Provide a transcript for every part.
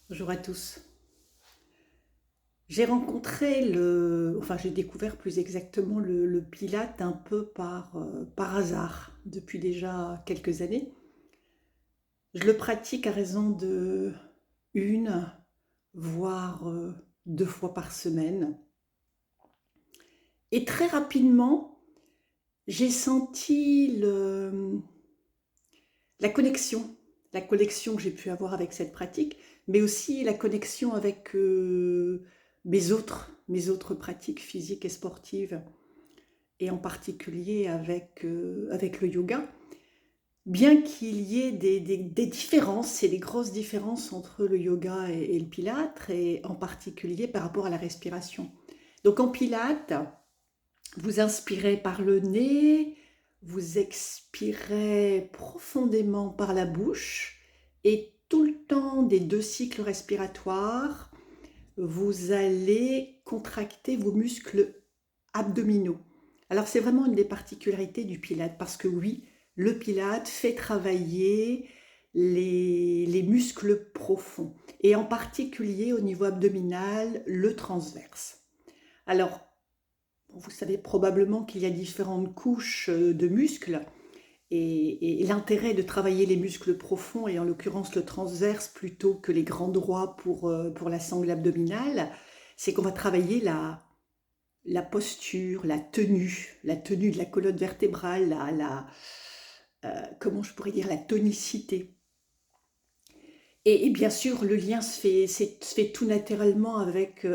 Bonjour à tous. J'ai découvert plus exactement le Pilate un peu par hasard depuis déjà quelques années. Je le pratique à raison de une, voire 2 fois par semaine. Et très rapidement, j'ai senti la connexion que j'ai pu avoir avec cette pratique, mais aussi la connexion avec mes autres pratiques physiques et sportives, et en particulier avec le yoga. Bien qu'il y ait des différences, et des grosses différences entre le yoga et le pilate, et en particulier par rapport à la respiration. Donc en pilate, vous inspirez par le nez, vous expirez profondément par la bouche, et tout le temps des 2 cycles respiratoires, vous allez contracter vos muscles abdominaux. Alors c'est vraiment une des particularités du Pilate, parce que oui, le Pilate fait travailler les muscles profonds, et en particulier au niveau abdominal, le transverse. Alors, vous savez probablement qu'il y a différentes couches de muscles, et l'intérêt de travailler les muscles profonds, et en l'occurrence le transverse plutôt que les grands droits pour la sangle abdominale, c'est qu'on va travailler la posture, la tenue de la colonne vertébrale, comment je pourrais dire, la tonicité. Et bien sûr, le lien se fait tout naturellement avec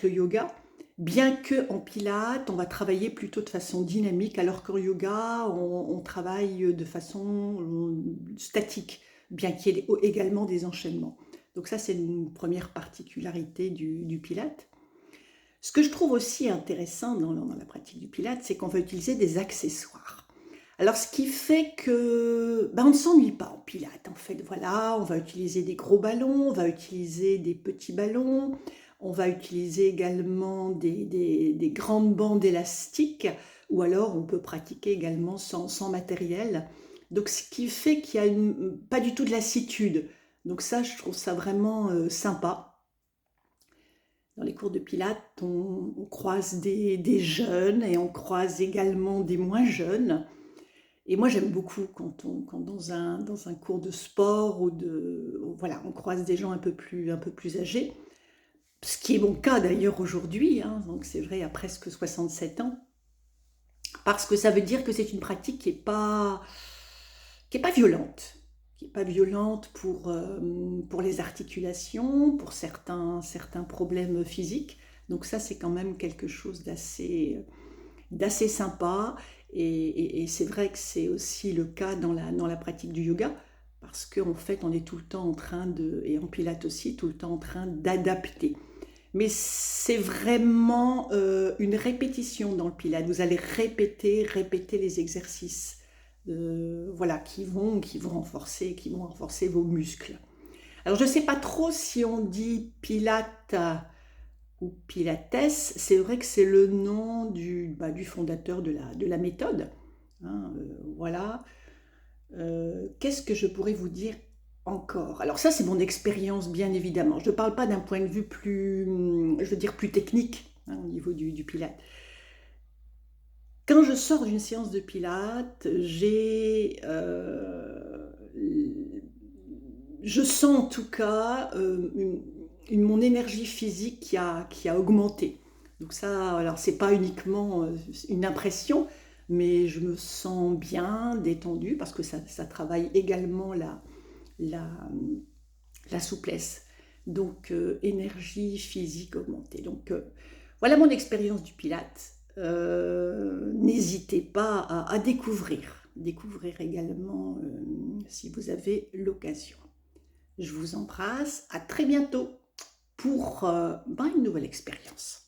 le yoga, bien qu'en pilates, on va travailler plutôt de façon dynamique, alors qu'en yoga, on travaille de façon statique, bien qu'il y ait également des enchaînements. Donc ça, c'est une première particularité du pilate. Ce que je trouve aussi intéressant dans la pratique du Pilate, c'est qu'on va utiliser des accessoires. Alors, ce qui fait que on ne s'ennuie pas en Pilate. En fait, voilà, on va utiliser des gros ballons, on va utiliser des petits ballons, on va utiliser également des grandes bandes élastiques, ou alors on peut pratiquer également sans matériel. Donc, ce qui fait qu'il y a pas du tout de lassitude. Donc ça, je trouve ça vraiment sympa. Dans les cours de Pilates, on croise des jeunes, et on croise également des moins jeunes. Et moi, j'aime beaucoup quand dans un cours de sport, voilà, on croise des gens un peu plus âgés. Ce qui est mon cas d'ailleurs aujourd'hui, hein, donc c'est vrai, à presque 67 ans. Parce que ça veut dire que c'est une pratique qui est pas violente. Qui est pas violente pour les articulations, pour certains problèmes physiques. Donc ça, c'est quand même quelque chose d'assez sympa. Et c'est vrai que c'est aussi le cas dans la pratique du yoga, parce qu'en fait, on est tout le temps en train et en pilates aussi, tout le temps en train d'adapter. Mais c'est vraiment une répétition dans le Pilate. Vous allez répéter les exercices, voilà, qui vont renforcer vos muscles. Alors, je ne sais pas trop si on dit Pilate ou Pilates. C'est vrai que c'est le nom du fondateur de la méthode, hein, voilà. Qu'est-ce que je pourrais vous dire encore? Alors ça, c'est mon expérience, bien évidemment. Je ne parle pas d'un point de vue je veux dire, plus technique, hein, au niveau du Pilate. Quand je sors d'une séance de Pilates, je sens en tout cas mon énergie physique qui a augmenté. Donc ça, alors c'est pas uniquement une impression, mais je me sens bien détendue, parce que ça travaille également la, la souplesse. Donc, énergie physique augmentée. Donc, voilà mon expérience du Pilate. N'hésitez pas à découvrir également si vous avez l'occasion. Je vous embrasse, à très bientôt pour une nouvelle expérience.